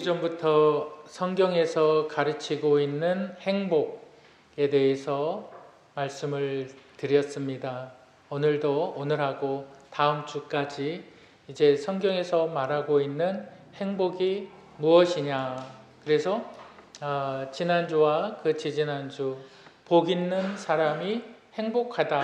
오래전부터 성경에서 가르치고 있는 행복에 대해서 말씀을 드렸습니다. 오늘도 오늘하고 다음 주까지 이제 성경에서 말하고 있는 행복이 무엇이냐. 그래서 지난주와 그 지지난주 복 있는 사람이 행복하다.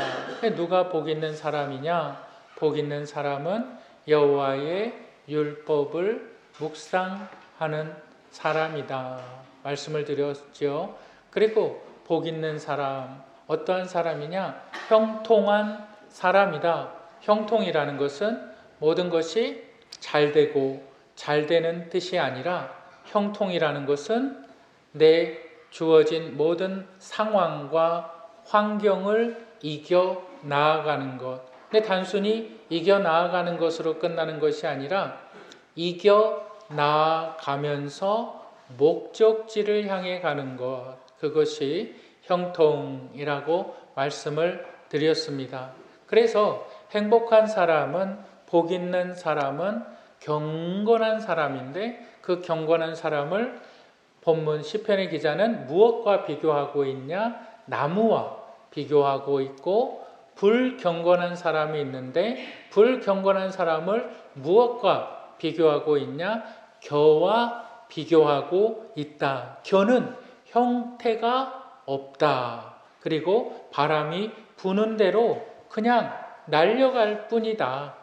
누가 복 있는 사람이냐? 복 있는 사람은 여호와의 율법을 묵상하는 사람이다. 말씀을 드렸죠. 그리고 복 있는 사람, 어떠한 사람이냐? 형통한 사람이다. 형통이라는 것은 모든 것이 잘 되고 잘 되는 뜻이 아니라 형통이라는 것은 내 주어진 모든 상황과 환경을 이겨 나아가는 것. 근데 단순히 이겨 나아가는 것으로 끝나는 것이 아니라 이겨 나아가면서 목적지를 향해 가는 것. 그것이 형통이라고 말씀을 드렸습니다. 그래서 행복한 사람은, 복 있는 사람은 경건한 사람인데 그 경건한 사람을 본문 시편의 기자는 무엇과 비교하고 있냐? 나무와 비교하고 있고, 불경건한 사람이 있는데 불경건한 사람을 무엇과 비교하고 있냐? 겨와 비교하고 있다. 겨는 형태가 없다. 그리고 바람이 부는 대로 그냥 날려갈 뿐이다.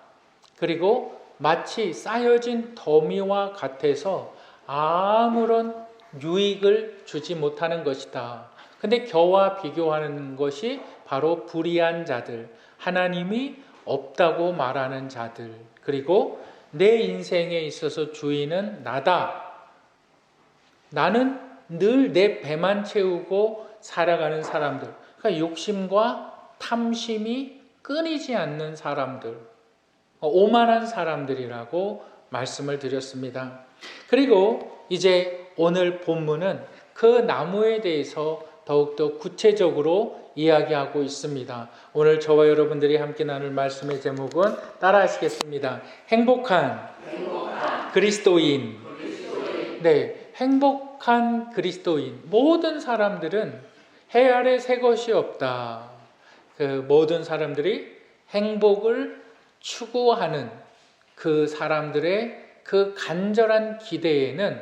그리고 마치 쌓여진 더미와 같아서 아무런 유익을 주지 못하는 것이다. 근데 겨와 비교하는 것이 바로 불의한 자들, 하나님이 없다고 말하는 자들, 그리고 내 인생에 있어서 주인은 나다. 나는 늘 내 배만 채우고 살아가는 사람들, 그러니까 욕심과 탐심이 끊이지 않는 사람들, 오만한 사람들이라고 말씀을 드렸습니다. 그리고 이제 오늘 본문은 그 나무에 대해서 더욱더 구체적으로 이야기하고 있습니다. 오늘 저와 여러분들이 함께 나눌 말씀의 제목은 따라 하시겠습니다. 행복한 그리스도인. 네, 행복한 그리스도인. 모든 사람들은 해 아래 새 것이 없다. 그 모든 사람들이 행복을 추구하는 그 사람들의 그 간절한 기대에는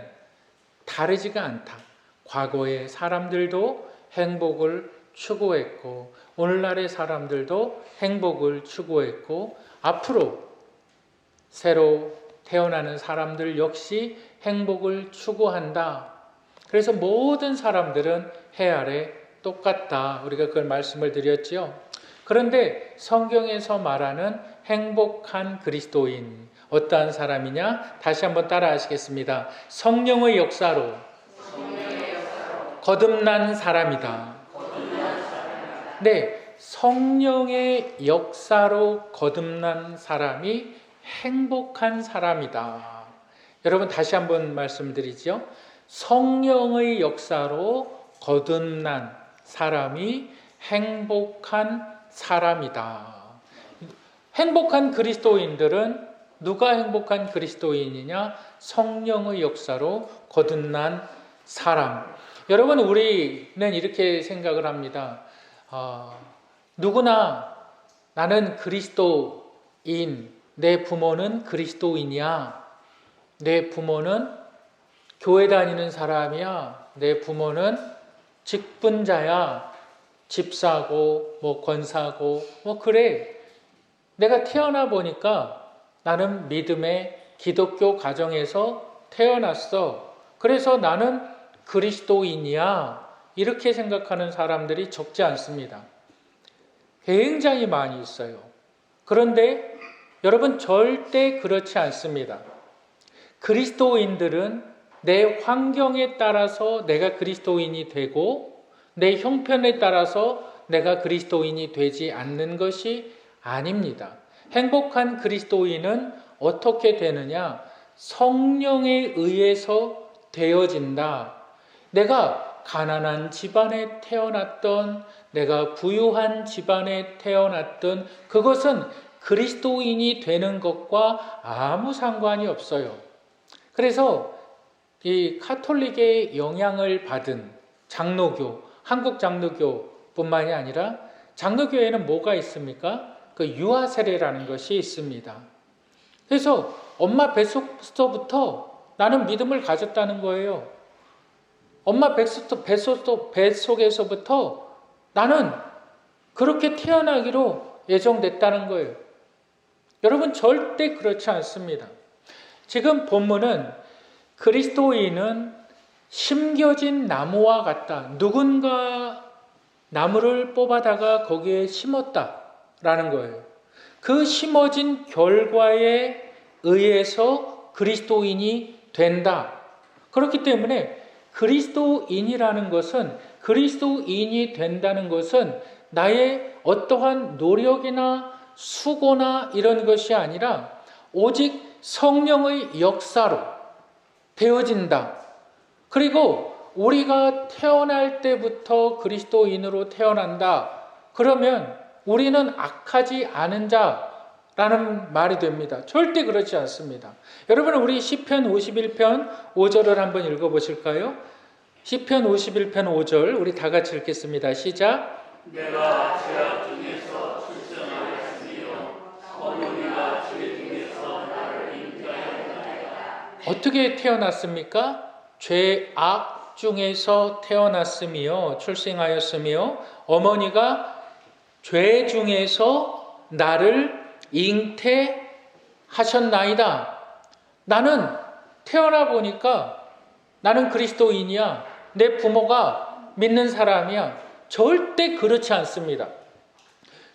다르지가 않다. 과거의 사람들도 행복을 추구했고, 오늘날의 사람들도 행복을 추구했고, 앞으로 새로 태어나는 사람들 역시 행복을 추구한다. 그래서 모든 사람들은 해 아래 똑같다. 우리가 그걸 말씀을 드렸죠. 그런데 성경에서 말하는 행복한 그리스도인, 어떠한 사람이냐? 다시 한번 따라 하시겠습니다. 성령의 역사로 거듭난 사람이다. 네, 성령의 역사로 거듭난 사람이 행복한 사람이다. 여러분 다시 한번 말씀드리죠. 성령의 역사로 거듭난 사람이 행복한 사람이다. 행복한 그리스도인들은 누가 행복한 그리스도인이냐? 성령의 역사로 거듭난 사람. 여러분, 우리는 이렇게 생각을 합니다. 누구나 나는 그리스도인, 내 부모는 그리스도인이야. 내 부모는 교회 다니는 사람이야. 내 부모는 직분자야. 집사고, 권사고, 그래. 내가 태어나 보니까 나는 믿음의 기독교 가정에서 태어났어. 그래서 나는 그리스도인이야. 이렇게 생각하는 사람들이 적지 않습니다. 굉장히 많이 있어요. 그런데 여러분 절대 그렇지 않습니다. 그리스도인들은 내 환경에 따라서 내가 그리스도인이 되고 내 형편에 따라서 내가 그리스도인이 되지 않는 것이 아닙니다. 행복한 그리스도인은 어떻게 되느냐? 성령에 의해서 되어진다. 내가 가난한 집안에 태어났던, 내가 부유한 집안에 태어났던, 그것은 그리스도인이 되는 것과 아무 상관이 없어요. 그래서 이 카톨릭의 영향을 받은 장로교, 한국 장로교뿐만이 아니라 장로교에는 뭐가 있습니까? 그 유아 세례라는 것이 있습니다. 그래서 엄마 뱃속부터 나는 믿음을 가졌다는 거예요. 엄마 뱃속에서부터 나는 그렇게 태어나기로 예정됐다는 거예요. 여러분 절대 그렇지 않습니다. 지금 본문은 그리스도인은 심겨진 나무와 같다. 누군가 나무를 뽑아다가 거기에 심었다라는 거예요. 그 심어진 결과에 의해서 그리스도인이 된다. 그렇기 때문에 그리스도인이 된다는 것은 나의 어떠한 노력이나 수고나 이런 것이 아니라 오직 성령의 역사로 되어진다. 그리고 우리가 태어날 때부터 그리스도인으로 태어난다. 그러면 우리는 악하지 않은 자라는 말이 됩니다. 절대 그렇지 않습니다. 여러분 우리 시편 51편 5절을 한번 읽어보실까요? 시편 51편 5절 우리 다 같이 읽겠습니다. 시작. 내가 죄악 중에서 출생하였으며 어머니가 죄 중에서 나를 잉태하였나이다. 어떻게 태어났습니까? 죄악 중에서 태어났으며 출생하였으며 어머니가 죄 중에서 나를 잉태하셨나이다. 나는 태어나 보니까 나는 그리스도인이야. 내 부모가 믿는 사람이야. 절대 그렇지 않습니다.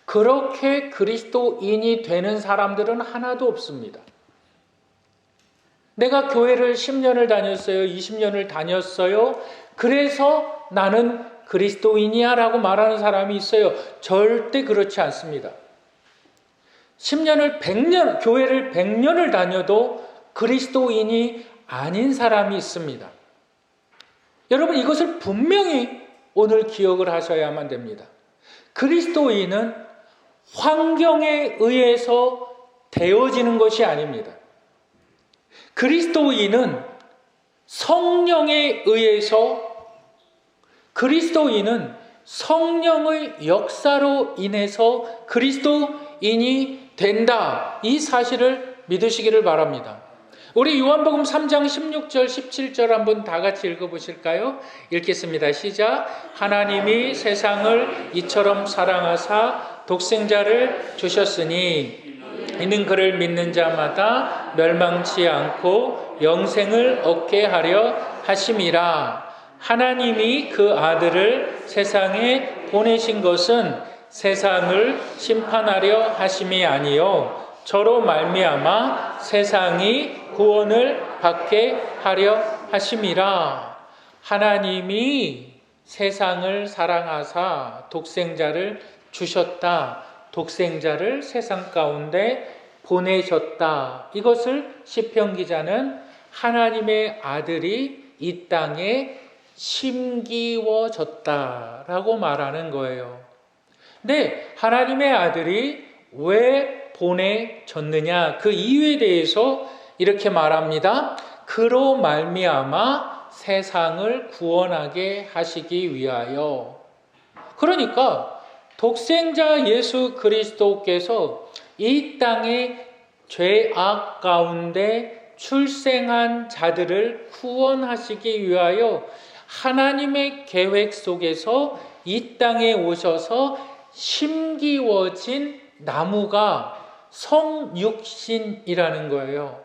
그렇게 그리스도인이 되는 사람들은 하나도 없습니다. 내가 교회를 10년을 다녔어요. 20년을 다녔어요. 그래서 나는 그리스도인이야 라고 말하는 사람이 있어요. 절대 그렇지 않습니다. 10년을 100년, 교회를 100년을 다녀도 그리스도인이 아닌 사람이 있습니다. 여러분 이것을 분명히 오늘 기억을 하셔야만 됩니다. 그리스도인은 환경에 의해서 되어지는 것이 아닙니다. 그리스도인은 성령에 의해서 그리스도인은 성령의 역사로 인해서 그리스도인이 된다. 이 사실을 믿으시기를 바랍니다. 우리 요한복음 3장 16절 17절 한번 다 같이 읽어보실까요? 읽겠습니다. 시작. 하나님이 세상을 이처럼 사랑하사 독생자를 주셨으니 이는 그를 믿는 자마다 멸망치 않고 영생을 얻게 하려 하심이라. 하나님이 그 아들을 세상에 보내신 것은 세상을 심판하려 하심이 아니요 저로 말미암아 세상이 구원을 받게 하려 하심이라. 하나님이 세상을 사랑하사 독생자를 주셨다. 독생자를 세상 가운데 보내셨다. 이것을 시편 기자는 하나님의 아들이 이 땅에 심기워졌다라고 말하는 거예요. 근데 하나님의 아들이 왜 보내졌느냐? 그 이유에 대해서 이렇게 말합니다. 그로 말미암아 세상을 구원하게 하시기 위하여. 그러니까 독생자 예수 그리스도께서 이 땅에 죄악 가운데 출생한 자들을 구원하시기 위하여 하나님의 계획 속에서 이 땅에 오셔서 심기워진 나무가 성육신이라는 거예요.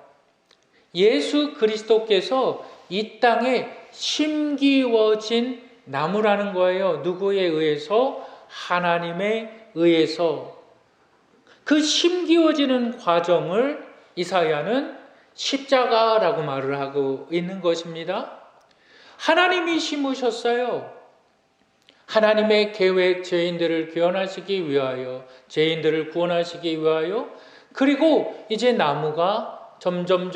예수 그리스도께서 이 땅에 심기워진 나무라는 거예요. 누구에 의해서? 하나님에 의해서. 그 심기워지는 과정을 이사야는 십자가라고 말을 하고 있는 것입니다. 하나님이 심으셨어요. 하나님의 계획, 죄인들을 구원하시기 위하여, 죄인들을 구원하시기 위하여. 그리고 이제 나무가 점점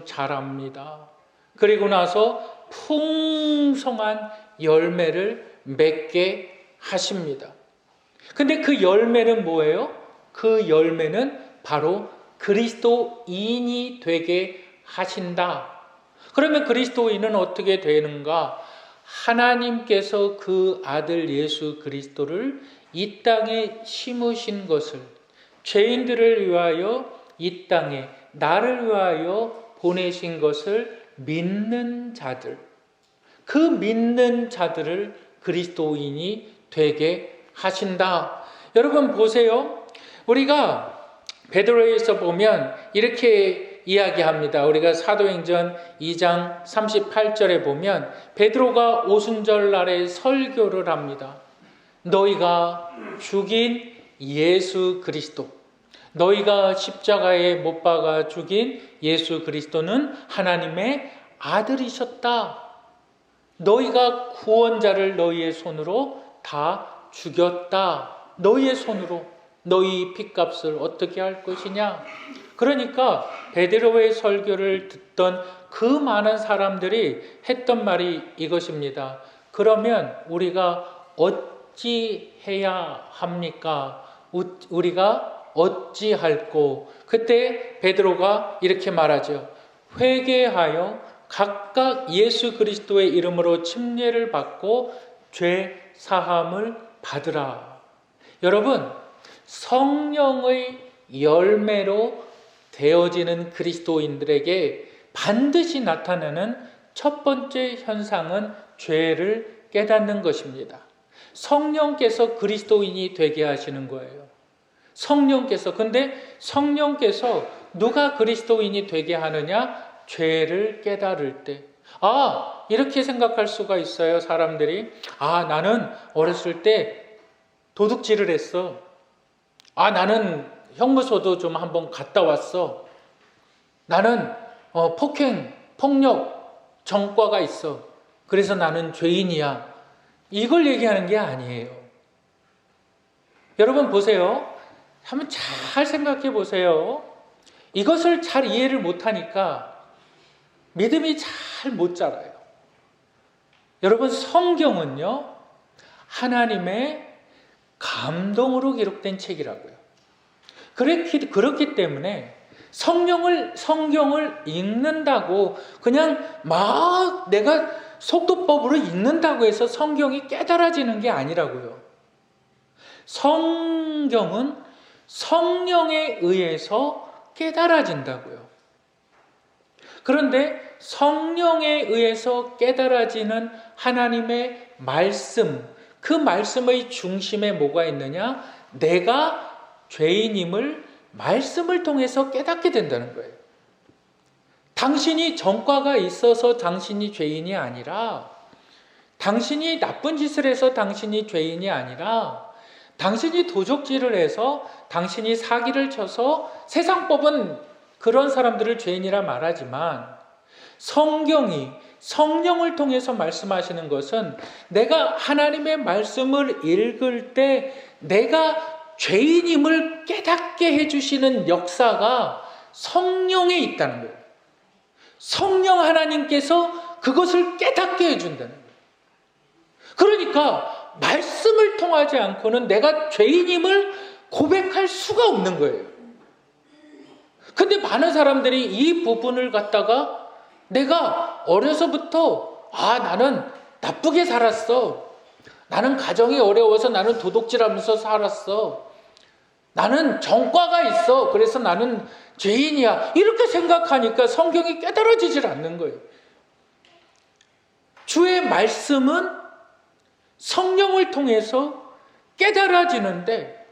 자랍니다. 그리고 나서 풍성한 열매를 맺게 하십니다. 근데 그 열매는 뭐예요? 그 열매는 바로 그리스도인이 되게 하신다. 그러면 그리스도인은 어떻게 되는가? 하나님께서 그 아들 예수 그리스도를 이 땅에 심으신 것을, 죄인들을 위하여 이 땅에 나를 위하여 보내신 것을 믿는 자들, 그 믿는 자들을 그리스도인이 되게 하신다. 여러분 보세요. 우리가 베드로에서 보면 이렇게 이야기합니다. 우리가 사도행전 2장 38절에 보면 베드로가 오순절 날에 설교를 합니다. 너희가 죽인 예수 그리스도, 너희가 십자가에 못 박아 죽인 예수 그리스도는 하나님의 아들이셨다. 너희가 구원자를 너희의 손으로 다 죽였다. 너희의 손으로 너희 핏값을 어떻게 할 것이냐? 그러니까 베드로의 설교를 듣던 그 많은 사람들이 했던 말이 이것입니다. 그러면 우리가 어찌 해야 합니까? 우리가 어찌할꼬? 그때 베드로가 이렇게 말하죠. 회개하여 각각 예수 그리스도의 이름으로 침례를 받고 죄 사함을 받으라. 여러분, 성령의 열매로 되어지는 그리스도인들에게 반드시 나타나는 첫 번째 현상은 죄를 깨닫는 것입니다. 성령께서 그리스도인이 되게 하시는 거예요. 근데 성령께서 누가 그리스도인이 되게 하느냐? 죄를 깨달을 때. 이렇게 생각할 수가 있어요, 사람들이. 나는 어렸을 때 도둑질을 했어. 나는 형무소도 좀 한번 갔다 왔어. 나는 폭력 전과가 있어. 그래서 나는 죄인이야. 이걸 얘기하는 게 아니에요. 여러분 보세요. 한번 잘 생각해 보세요. 이것을 잘 이해를 못하니까 믿음이 잘 못 자라요. 여러분, 성경은요, 하나님의 감동으로 기록된 책이라고요. 그렇기 때문에 성경을 읽는다고 그냥 막 내가 속도법으로 읽는다고 해서 성경이 깨달아지는 게 아니라고요. 성경은 성령에 의해서 깨달아진다고요. 그런데 성령에 의해서 깨달아지는 하나님의 말씀, 그 말씀의 중심에 뭐가 있느냐? 내가 죄인임을 말씀을 통해서 깨닫게 된다는 거예요. 당신이 전과가 있어서 당신이 죄인이 아니라, 당신이 나쁜 짓을 해서 당신이 죄인이 아니라, 당신이 도적질을 해서, 당신이 사기를 쳐서, 세상법은 그런 사람들을 죄인이라 말하지만 성경이 성령을 통해서 말씀하시는 것은 내가 하나님의 말씀을 읽을 때 내가 죄인임을 깨닫게 해주시는 역사가 성령에 있다는 거예요. 성령 하나님께서 그것을 깨닫게 해준다는 거예요. 그러니까 말씀을 통하지 않고는 내가 죄인임을 고백할 수가 없는 거예요. 근데 많은 사람들이 이 부분을 갖다가 내가 어려서부터 나는 나쁘게 살았어. 나는 가정이 어려워서 나는 도둑질하면서 살았어. 나는 전과가 있어. 그래서 나는 죄인이야. 이렇게 생각하니까 성경이 깨달아지질 않는 거예요. 주의 말씀은 성령을 통해서 깨달아지는데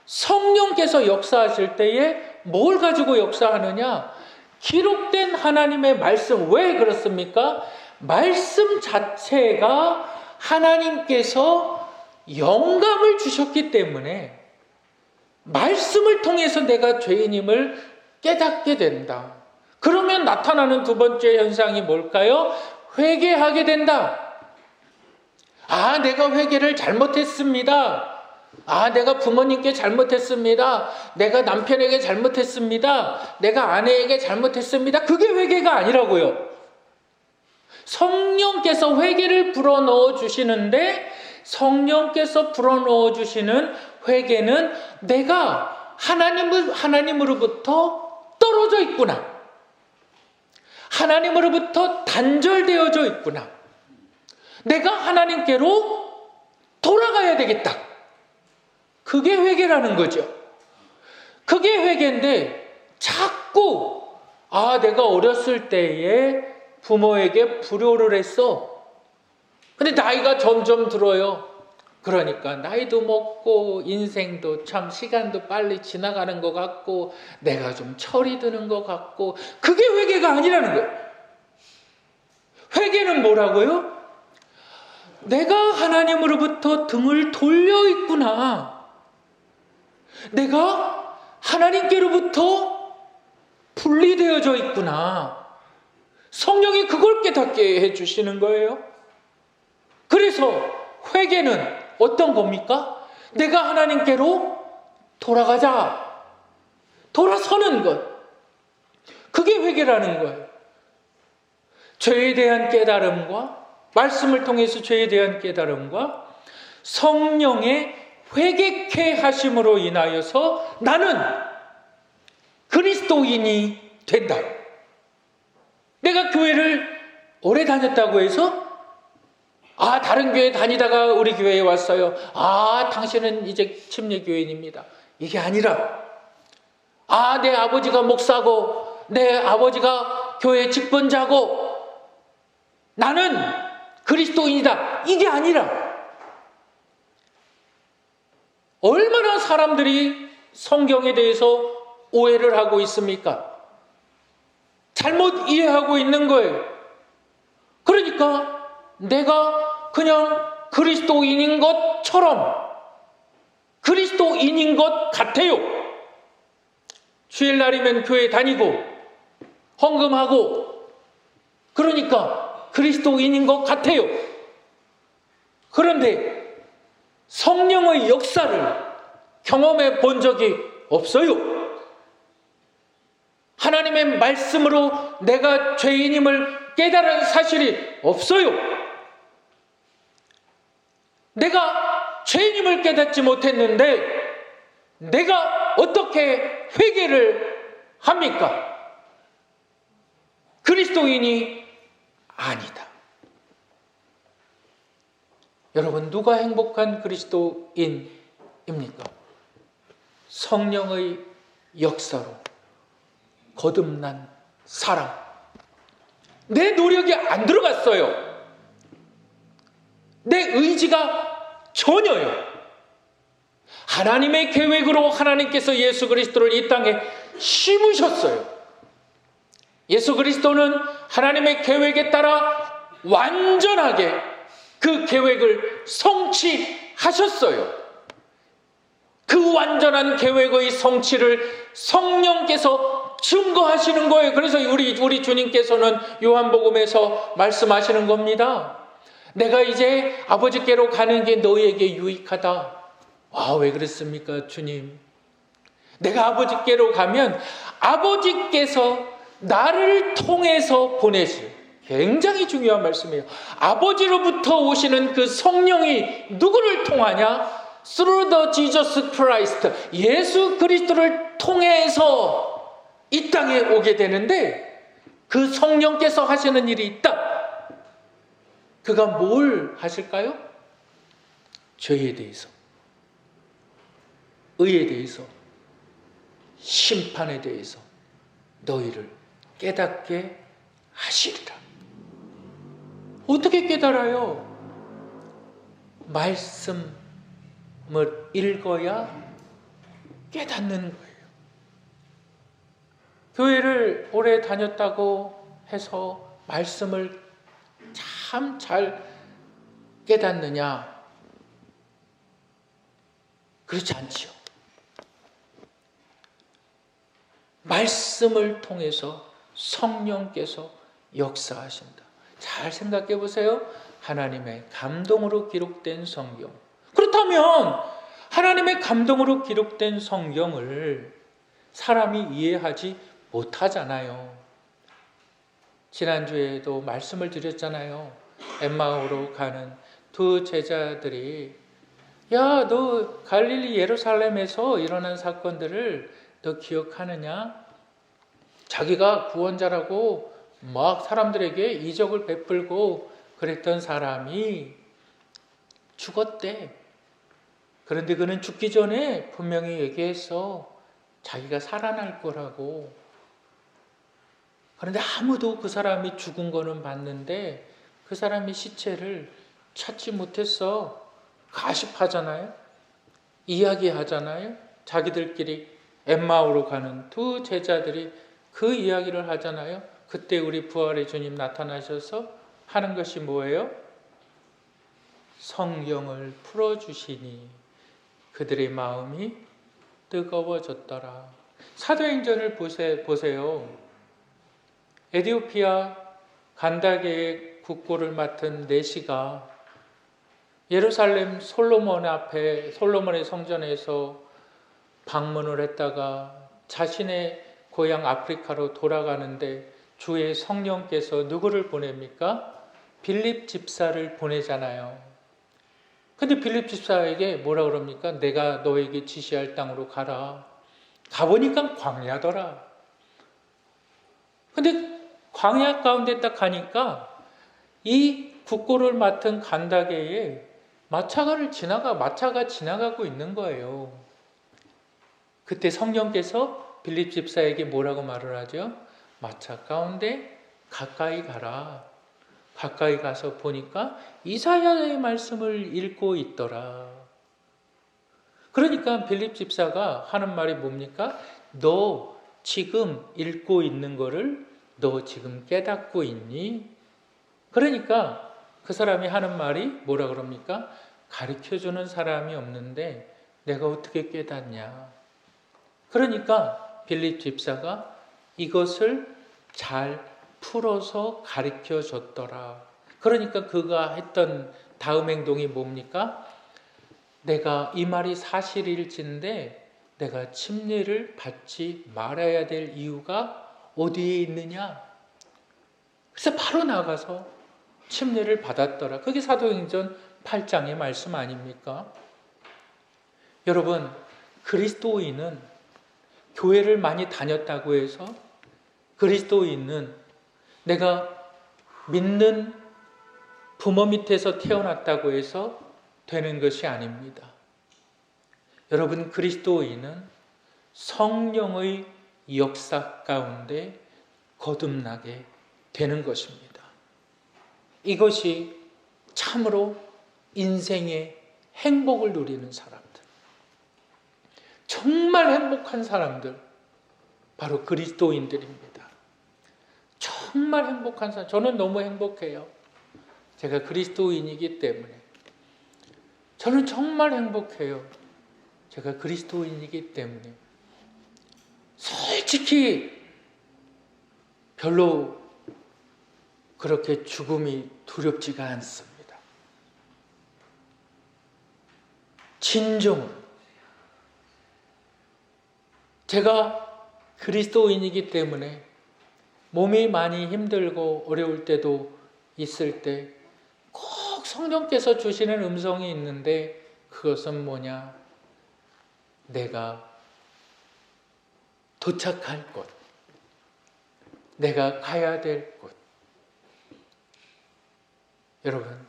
성령께서 역사하실 때에 뭘 가지고 역사하느냐? 기록된 하나님의 말씀. 왜 그렇습니까? 말씀 자체가 하나님께서 영감을 주셨기 때문에 말씀을 통해서 내가 죄인임을 깨닫게 된다. 그러면 나타나는 두 번째 현상이 뭘까요? 회개하게 된다. 내가 회개를 잘못했습니다. 내가 부모님께 잘못했습니다. 내가 남편에게 잘못했습니다. 내가 아내에게 잘못했습니다. 그게 회개가 아니라고요. 성령께서 회개를 불어넣어 주시는데 성령께서 불어넣어 주시는 회개는 내가 하나님으로부터 떨어져 있구나. 하나님으로부터 단절되어져 있구나. 내가 하나님께로 돌아가야 되겠다. 그게 회개라는 거죠. 그게 회개인데 자꾸 내가 어렸을 때에 부모에게 불효를 했어. 근데 나이가 점점 들어요. 그러니까 나이도 먹고 인생도 참 시간도 빨리 지나가는 것 같고 내가 좀 철이 드는 것 같고 그게 회개가 아니라는 거예요. 회개는 뭐라고요? 내가 하나님으로부터 등을 돌려 있구나. 내가 하나님께로부터 분리되어져 있구나. 성령이 그걸 깨닫게 해주시는 거예요. 그래서 회개는 어떤 겁니까? 내가 하나님께로 돌아가자. 돌아서는 것. 그게 회개라는 거예요. 죄에 대한 깨달음과 말씀을 통해서 죄에 대한 깨달음과 성령의 회개케 하심으로 인하여서 나는 그리스도인이 된다. 내가 교회를 오래 다녔다고 해서 다른 교회 다니다가 우리 교회에 왔어요. 당신은 이제 침례교인입니다. 이게 아니라 내 아버지가 목사고 내 아버지가 교회 직분자고 나는 그리스도인이다. 이게 아니라 얼마나 사람들이 성경에 대해서 오해를 하고 있습니까? 잘못 이해하고 있는 거예요. 그러니까 내가 그냥 그리스도인인 것처럼 그리스도인인 것 같아요. 주일날이면 교회 다니고 헌금하고 그러니까 그리스도인인 것 같아요. 그런데 성령의 역사를 경험해 본 적이 없어요. 하나님의 말씀으로 내가 죄인임을 깨달은 사실이 없어요. 내가 죄인임을 깨닫지 못했는데 내가 어떻게 회개를 합니까? 그리스도인이 아니다. 여러분, 누가 행복한 그리스도인입니까? 성령의 역사로 거듭난 사람. 내 노력이 안 들어갔어요. 내 의지가 전혀요. 하나님의 계획으로 하나님께서 예수 그리스도를 이 땅에 심으셨어요. 예수 그리스도는 하나님의 계획에 따라 완전하게 그 계획을 성취하셨어요. 그 완전한 계획의 성취를 성령께서 증거하시는 거예요. 그래서 우리 주님께서는 요한복음에서 말씀하시는 겁니다. 내가 이제 아버지께로 가는 게 너희에게 유익하다. 왜 그랬습니까, 주님? 내가 아버지께로 가면 아버지께서 나를 통해서 보내실, 굉장히 중요한 말씀이에요. 아버지로부터 오시는 그 성령이 누구를 통하냐? Through the Jesus Christ, 예수 그리스도를 통해서 이 땅에 오게 되는데 그 성령께서 하시는 일이 있다. 그가 뭘 하실까요? 죄에 대해서, 의에 대해서, 심판에 대해서 너희를 깨닫게 하시리라. 어떻게 깨달아요? 말씀을 읽어야 깨닫는 거예요. 교회를 오래 다녔다고 해서 말씀을 참 잘 깨닫느냐? 그렇지 않지요. 말씀을 통해서 성령께서 역사하신다. 잘 생각해 보세요. 하나님의 감동으로 기록된 성경. 그렇다면 하나님의 감동으로 기록된 성경을 사람이 이해하지 못하잖아요. 지난주에도 말씀을 드렸잖아요. 엠마오로 가는 두 제자들이 너 갈릴리 예루살렘에서 일어난 사건들을 너 기억하느냐? 자기가 구원자라고 막 사람들에게 이적을 베풀고 그랬던 사람이 죽었대. 그런데 그는 죽기 전에 분명히 얘기했어. 자기가 살아날 거라고. 그런데 아무도 그 사람이 죽은 거는 봤는데 그 사람이 시체를 찾지 못했어. 가십하잖아요. 이야기하잖아요. 자기들끼리 엠마오로 가는 두 제자들이 그 이야기를 하잖아요. 그때 우리 부활의 주님 나타나셔서 하는 것이 뭐예요? 성령을 풀어주시니 그들의 마음이 뜨거워졌더라. 사도행전을 보세요. 에티오피아 간다게의 국고를 맡은 내시가 예루살렘 솔로몬의 성전에서 방문을 했다가 자신의 고향 아프리카로 돌아가는데 주의 성령께서 누구를 보냅니까? 빌립 집사를 보내잖아요. 근데 빌립 집사에게 뭐라 그럽니까? 내가 너에게 지시할 땅으로 가라. 가보니까 광야더라. 근데 광야 가운데 딱 가니까 이 국고를 맡은 간다게에 마차가 지나가고 있는 거예요. 그때 성령께서 빌립 집사에게 뭐라고 말을 하죠? 마차 가운데 가까이 가라. 가까이 가서 보니까 이사야의 말씀을 읽고 있더라. 그러니까 빌립 집사가 하는 말이 뭡니까? 너 지금 읽고 있는 거를 너 지금 깨닫고 있니? 그러니까 그 사람이 하는 말이 뭐라 그럽니까? 가르쳐주는 사람이 없는데 내가 어떻게 깨닫냐? 그러니까 빌립 집사가 이것을 잘 풀어서 가르쳐 줬더라. 그러니까 그가 했던 다음 행동이 뭡니까? 내가 이 말이 사실일진데 내가 침례를 받지 말아야 될 이유가 어디에 있느냐? 그래서 바로 나가서 침례를 받았더라. 그게 사도행전 8장의 말씀 아닙니까? 여러분, 그리스도인은 교회를 많이 다녔다고 해서 그리스도인은 내가 믿는 부모 밑에서 태어났다고 해서 되는 것이 아닙니다. 여러분, 그리스도인은 성령의 역사 가운데 거듭나게 되는 것입니다. 이것이 참으로 인생의 행복을 누리는 사람들, 정말 행복한 사람들, 바로 그리스도인들입니다. 정말 행복한 사람, 저는 너무 행복해요. 제가 그리스도인이기 때문에. 저는 정말 행복해요. 제가 그리스도인이기 때문에. 솔직히 별로 그렇게 죽음이 두렵지가 않습니다. 진정으로. 제가 그리스도인이기 때문에 몸이 많이 힘들고 어려울 때도 있을 때 꼭 성령께서 주시는 음성이 있는데 그것은 뭐냐? 내가 도착할 곳, 내가 가야 될 곳. 여러분,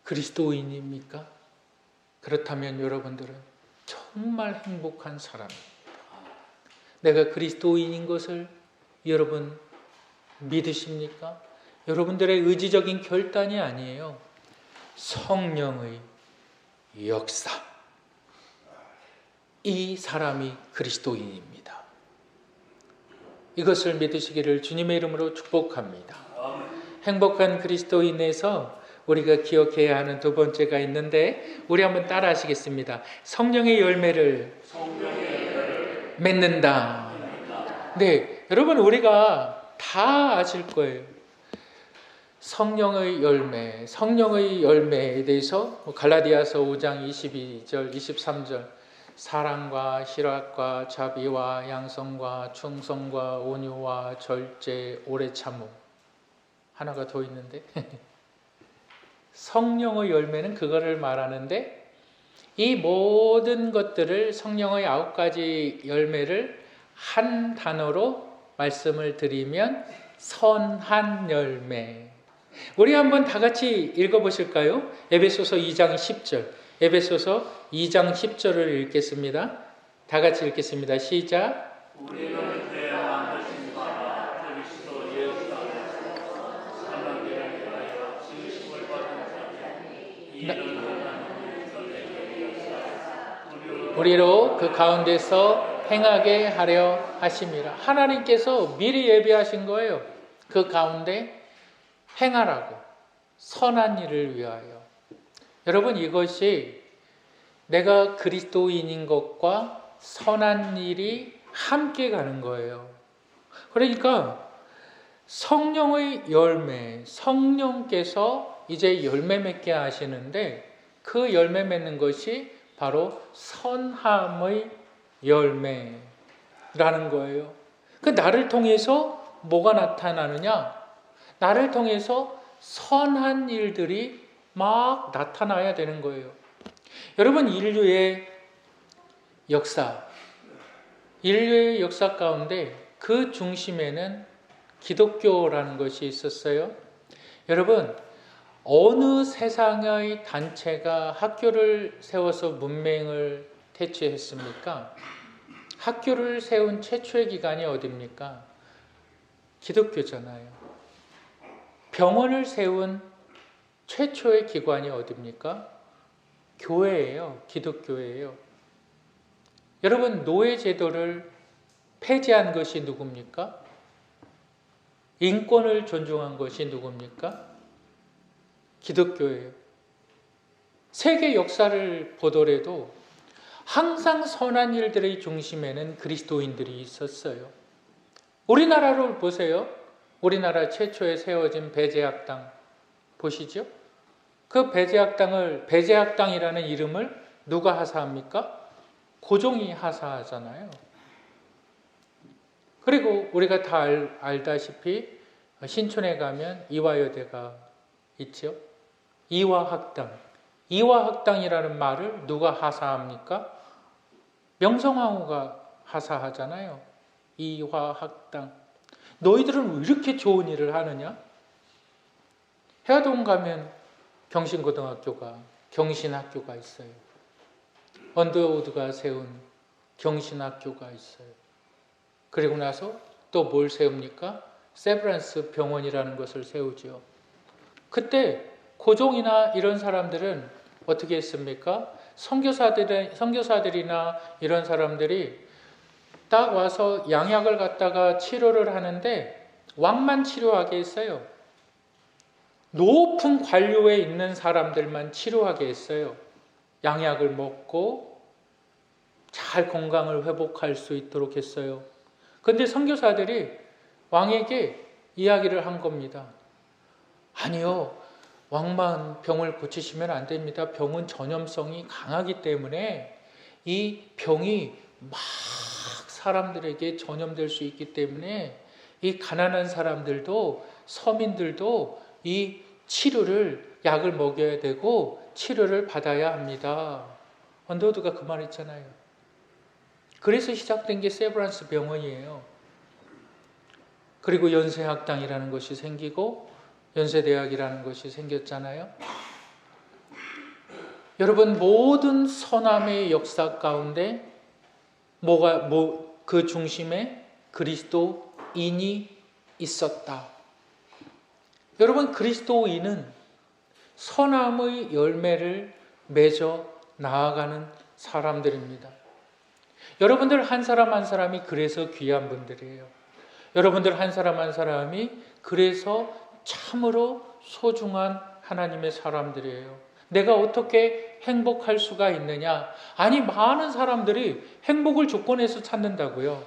그리스도인입니까? 그렇다면 여러분들은 정말 행복한 사람입니다. 내가 그리스도인인 것을 여러분 믿으십니까? 여러분들의 의지적인 결단이 아니에요. 성령의 역사. 이 사람이 그리스도인입니다. 이것을 믿으시기를 주님의 이름으로 축복합니다. 행복한 그리스도인에서 우리가 기억해야 하는 두 번째가 있는데 우리 한번 따라 하시겠습니다. 성령의 열매를 맺는다. 네, 여러분 우리가 다 아실 거예요. 성령의 열매에 대해서 갈라디아서 5장 22절, 23절 사랑과 희락과 자비와 양성과 충성과 온유와 절제, 오래 참음. 하나가 더 있는데 성령의 열매는 그거를 말하는데 이 모든 것들을 성령의 9가지 열매를 한 단어로 말씀을 드리면 선한 열매. 우리 한번 다 같이 읽어보실까요? 에베소서 2장 10절. 에베소서 2장 10절을 읽겠습니다. 다 같이 읽겠습니다. 시작. 우리는 그의 만드신 바라 그리스도 예수 안에서 사랑을 위하여 칭심을 받은 자니 이는 우리로 그 가운데서 행하게 하려 하심이라. 하나님께서 미리 예비하신 거예요. 그 가운데 행하라고. 선한 일을 위하여. 여러분, 이것이 내가 그리스도인인 것과 선한 일이 함께 가는 거예요. 그러니까 성령의 열매, 성령께서 이제 열매 맺게 하시는데 그 열매 맺는 것이 바로 선함의 열매라는 거예요. 그 나를 통해서 뭐가 나타나느냐? 나를 통해서 선한 일들이 막 나타나야 되는 거예요. 여러분, 인류의 역사 가운데 그 중심에는 기독교라는 것이 있었어요. 여러분, 어느 세상의 단체가 학교를 세워서 문맹을 태취했습니까? 학교를 세운 최초의 기관이 어디입니까? 기독교잖아요. 병원을 세운 최초의 기관이 어디입니까? 교회예요. 기독교예요. 여러분, 노예제도를 폐지한 것이 누굽니까? 인권을 존중한 것이 누굽니까? 기독교예요. 세계 역사를 보더라도 항상 선한 일들의 중심에는 그리스도인들이 있었어요. 우리나라를 보세요. 우리나라 최초에 세워진 배제학당 보시죠. 그 배제학당이라는 이름을 누가 하사합니까? 고종이 하사하잖아요. 그리고 우리가 다 알다시피 신촌에 가면 이화여대가 있죠. 이화학당. 이화학당이라는 말을 누가 하사합니까? 명성황후가 하사하잖아요. 이화학당. 너희들은 왜 이렇게 좋은 일을 하느냐? 해화동 가면 경신학교가 있어요. 언더우드가 세운 경신학교가 있어요. 그리고 나서 또 뭘 세웁니까? 세브란스 병원이라는 것을 세우죠. 그때 고종이나 이런 사람들은 어떻게 했습니까? 선교사들이나 이런 사람들이 딱 와서 양약을 갖다가 치료를 하는데 왕만 치료하게 했어요. 높은 관료에 있는 사람들만 치료하게 했어요. 양약을 먹고 잘 건강을 회복할 수 있도록 했어요. 그런데 선교사들이 왕에게 이야기를 한 겁니다. 아니요, 왕만 병을 고치시면 안 됩니다. 병은 전염성이 강하기 때문에 이 병이 막 사람들에게 전염될 수 있기 때문에 이 가난한 사람들도 서민들도 이 약을 먹여야 되고 치료를 받아야 합니다. 언더우드가 그 말 했잖아요. 그래서 시작된 게 세브란스 병원이에요. 그리고 연세학당이라는 것이 생기고 연세대학이라는 것이 생겼잖아요. 여러분, 모든 선함의 역사 가운데 그 중심에 그리스도인이 있었다. 여러분, 그리스도인은 선함의 열매를 맺어 나아가는 사람들입니다. 여러분들 한 사람 한 사람이 그래서 귀한 분들이에요. 여러분들 한 사람 한 사람이 그래서 참으로 소중한 하나님의 사람들이에요. 내가 어떻게 행복할 수가 있느냐? 아니, 많은 사람들이 행복을 조건에서 찾는다고요.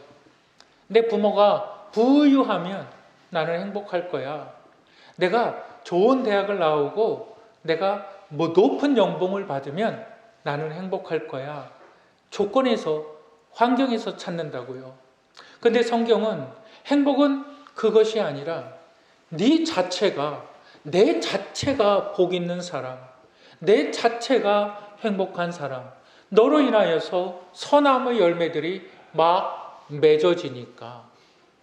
내 부모가 부유하면 나는 행복할 거야. 내가 좋은 대학을 나오고 내가 높은 연봉을 받으면 나는 행복할 거야. 조건에서, 환경에서 찾는다고요. 근데 성경은 행복은 그것이 아니라 내 자체가 복 있는 사람, 내 자체가 행복한 사람, 너로 인하여서 선함의 열매들이 막 맺어지니까,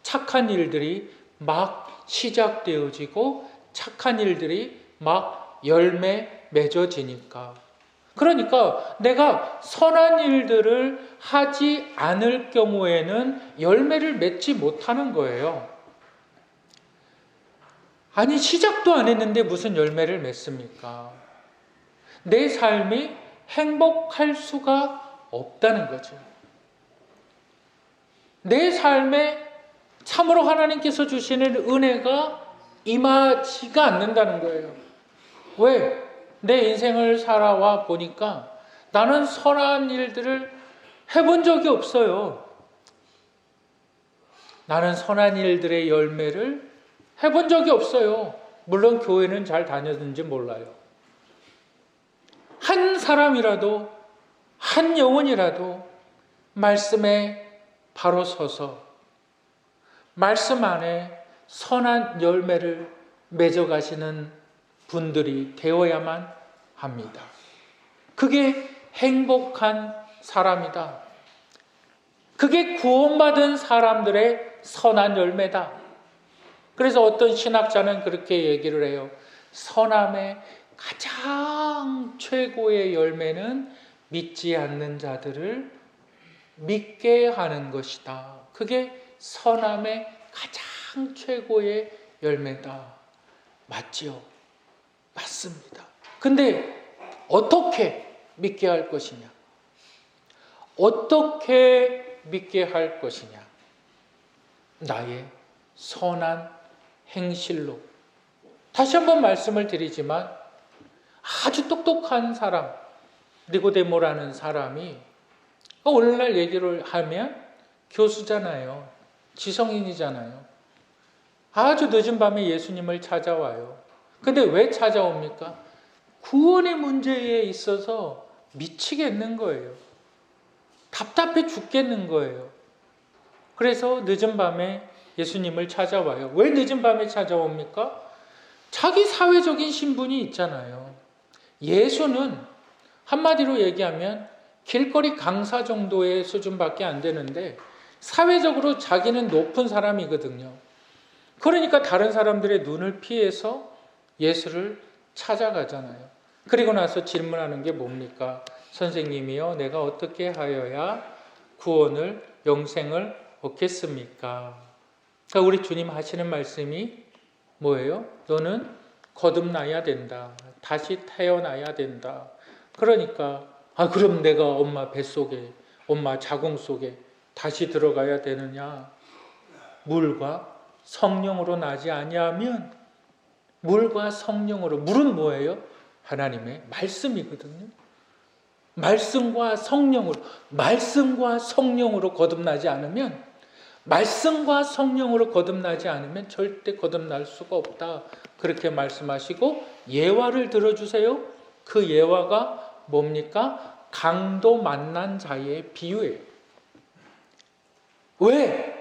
착한 일들이 막 시작되어지고 착한 일들이 막 열매 맺어지니까. 그러니까 내가 선한 일들을 하지 않을 경우에는 열매를 맺지 못하는 거예요. 아니, 시작도 안 했는데 무슨 열매를 맺습니까? 내 삶이 행복할 수가 없다는 거죠. 내 삶에 참으로 하나님께서 주시는 은혜가 임하지가 않는다는 거예요. 왜? 내 인생을 살아와 보니까 나는 선한 일들을 해본 적이 없어요. 나는 선한 일들의 열매를 해본 적이 없어요. 물론 교회는 잘 다녔는지 몰라요. 한 사람이라도, 한 영혼이라도 말씀에 바로 서서 말씀 안에 선한 열매를 맺어가시는 분들이 되어야만 합니다. 그게 행복한 사람이다. 그게 구원받은 사람들의 선한 열매다. 그래서 어떤 신학자는 그렇게 얘기를 해요. 선함의 가장 최고의 열매는 믿지 않는 자들을 믿게 하는 것이다. 그게 선함의 가장 최고의 열매다. 맞지요? 맞습니다. 근데 어떻게 믿게 할 것이냐? 어떻게 믿게 할 것이냐? 나의 선한 행실로. 다시 한번 말씀을 드리지만 아주 똑똑한 사람, 니고데모라는 사람이 오늘날 얘기를 하면 교수잖아요. 지성인이잖아요. 아주 늦은 밤에 예수님을 찾아와요. 근데 왜 찾아옵니까? 구원의 문제에 있어서 미치겠는 거예요. 답답해 죽겠는 거예요. 그래서 늦은 밤에 예수님을 찾아와요. 왜 늦은 밤에 찾아옵니까? 자기 사회적인 신분이 있잖아요. 예수는 한마디로 얘기하면 길거리 강사 정도의 수준밖에 안 되는데 사회적으로 자기는 높은 사람이거든요. 그러니까 다른 사람들의 눈을 피해서 예수를 찾아가잖아요. 그리고 나서 질문하는 게 뭡니까? 선생님이요, 내가 어떻게 하여야 구원을, 영생을 얻겠습니까? 그러니까 우리 주님 하시는 말씀이 뭐예요? 너는 거듭나야 된다. 다시 태어나야 된다. 그러니까 그럼 내가 엄마 뱃속에, 엄마 자궁 속에 다시 들어가야 되느냐? 물과 성령으로 나지 아니하면, 물과 성령으로, 물은 뭐예요? 하나님의 말씀이거든요. 말씀과 성령으로 거듭나지 않으면, 말씀과 성령으로 거듭나지 않으면 절대 거듭날 수가 없다. 그렇게 말씀하시고 예화를 들어주세요. 그 예화가 뭡니까? 강도 만난 자의 비유예요. 왜?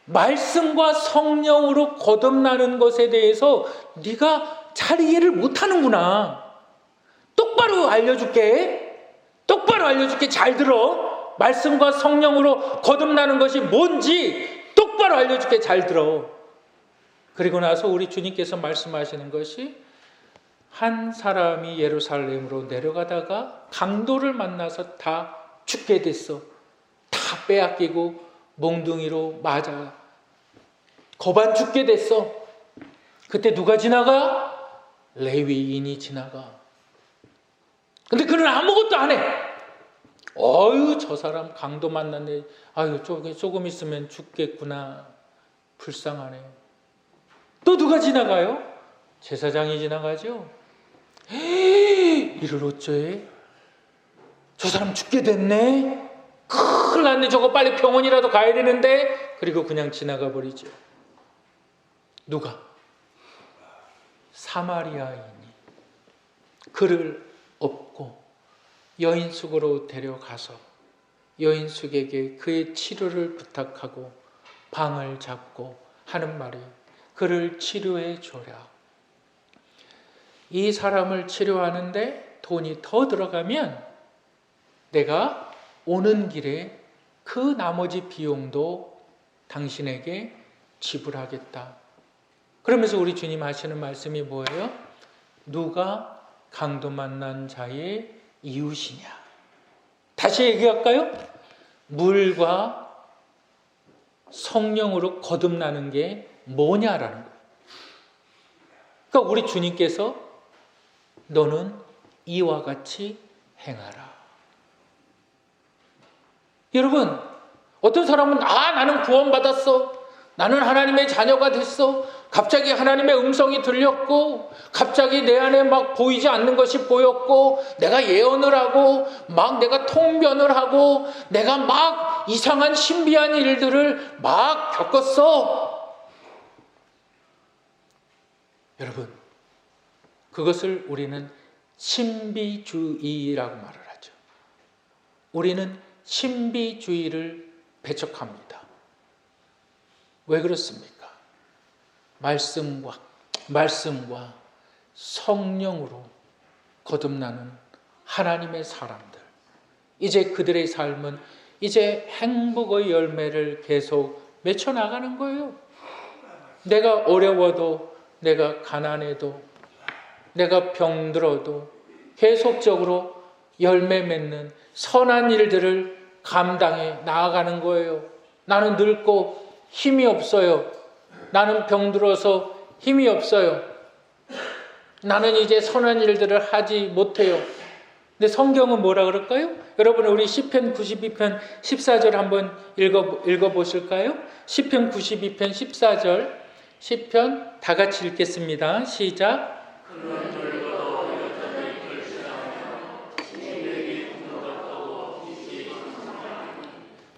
말씀과 성령으로 거듭나는 것에 대해서 네가 잘 이해를 못하는구나. 똑바로 알려줄게. 잘 들어. 말씀과 성령으로 거듭나는 것이 뭔지 똑바로 알려줄게. 잘 들어. 그리고 나서 우리 주님께서 말씀하시는 것이, 한 사람이 예루살렘으로 내려가다가 강도를 만나서 다 죽게 됐어. 다 빼앗기고 몽둥이로 맞아 거반 죽게 됐어. 그때 누가 지나가? 레위인이 지나가. 근데 그는 아무것도 안 해. 저 사람 강도 만났네. 조금 있으면 죽겠구나. 불쌍하네. 또 누가 지나가요? 제사장이 지나가죠. 이를 어쩌해? 저 사람 죽게 됐네. 큰일 났네. 저거 빨리 병원이라도 가야 되는데. 그리고 그냥 지나가 버리죠. 누가? 사마리아인이 그를 업고 여인숙으로 데려가서 여인숙에게 그의 치료를 부탁하고 방을 잡고 하는 말이, 그를 치료해 줘라. 이 사람을 치료하는데 돈이 더 들어가면 내가 오는 길에 그 나머지 비용도 당신에게 지불하겠다. 그러면서 우리 주님 하시는 말씀이 뭐예요? 누가 강도 만난 자의 이웃이냐? 다시 얘기할까요? 물과 성령으로 거듭나는 게 뭐냐라는 거예요. 그러니까 우리 주님께서 너는 이와 같이 행하라. 여러분, 어떤 사람은 나는 구원받았어. 나는 하나님의 자녀가 됐어. 갑자기 하나님의 음성이 들렸고 갑자기 내 안에 막 보이지 않는 것이 보였고 내가 예언을 하고 막 내가 통변을 하고 내가 막 이상한 신비한 일들을 막 겪었어. 여러분, 그것을 우리는 신비주의라고 말을 하죠. 우리는 신비주의를 배척합니다. 왜 그렇습니까? 말씀과 성령으로 거듭나는 하나님의 사람들, 이제 그들의 삶은 이제 행복의 열매를 계속 맺혀나가는 거예요. 내가 어려워도, 내가 가난해도, 내가 병들어도 계속적으로 열매 맺는 선한 일들을 감당해 나아가는 거예요. 나는 늙고 힘이 없어요. 나는 병들어서 힘이 없어요. 나는 이제 선한 일들을 하지 못해요. 근데 성경은 뭐라 그럴까요? 여러분, 우리 시편 92편 14절 한번 읽어보실까요? 시편 92편 14절, 시편 다 같이 읽겠습니다. 시작.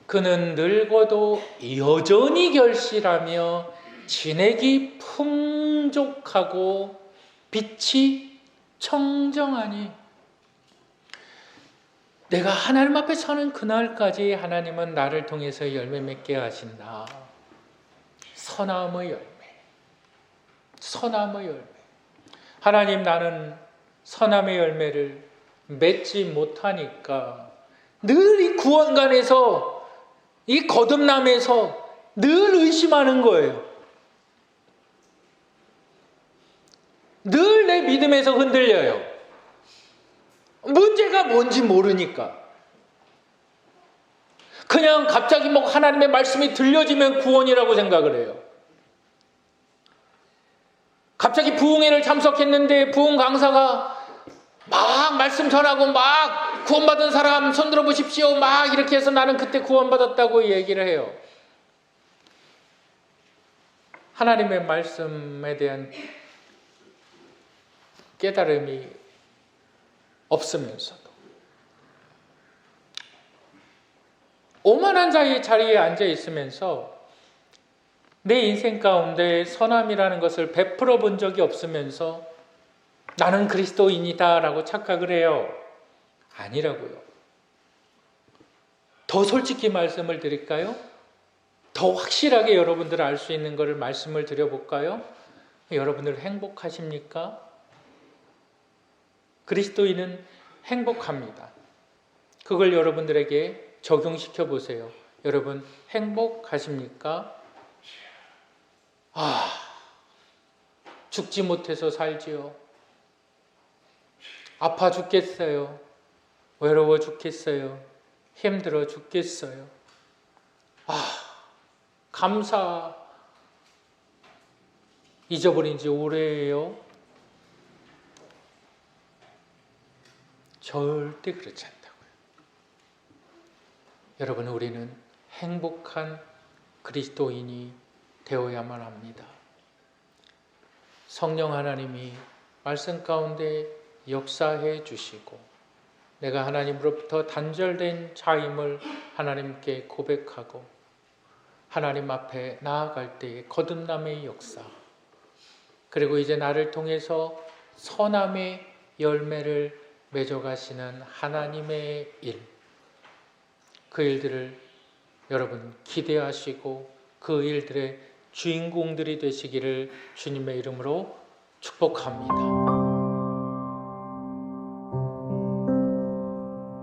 그는 늙어도 여전히 결실하며 진액이 풍족하고 빛이 청정하니. 내가 하나님 앞에 서는 그날까지 하나님은 나를 통해서 열매 맺게 하신다. 선함의 열매. 선함의 열매. 하나님, 나는 선함의 열매를 맺지 못하니까 늘 이 구원관에서, 이 거듭남에서 늘 의심하는 거예요. 늘 내 믿음에서 흔들려요. 문제가 뭔지 모르니까. 그냥 갑자기 뭐 하나님의 말씀이 들려지면 구원이라고 생각을 해요. 갑자기 부흥회를 참석했는데 부흥 강사가 막 말씀 전하고 막 구원받은 사람 손 들어보십시오 막 이렇게 해서 나는 그때 구원받았다고 얘기를 해요. 하나님의 말씀에 대한 깨달음이 없으면서도 오만한 자의 자리에 앉아 있으면서 내 인생 가운데 선함이라는 것을 베풀어 본 적이 없으면서 나는 그리스도인이다 라고 착각을 해요. 아니라고요. 더 솔직히 말씀을 드릴까요? 더 확실하게 여러분들 알 수 있는 것을 말씀을 드려볼까요? 여러분들 행복하십니까? 그리스도인은 행복합니다. 그걸 여러분들에게 적용시켜 보세요. 여러분 행복하십니까? 죽지 못해서 살지요. 아파 죽겠어요. 외로워 죽겠어요. 힘들어 죽겠어요. 감사 잊어버린 지 오래예요. 절대 그렇지 않다고요. 여러분, 우리는 행복한 그리스도인이 되어야만 합니다. 성령 하나님이 말씀 가운데 역사해 주시고 내가 하나님으로부터 단절된 자임을 하나님께 고백하고 하나님 앞에 나아갈 때의 거듭남의 역사, 그리고 이제 나를 통해서 선함의 열매를 맺어가시는 하나님의 일, 그 일들을 여러분 기대하시고 그 일들의 주인공들이 되시기를 주님의 이름으로 축복합니다.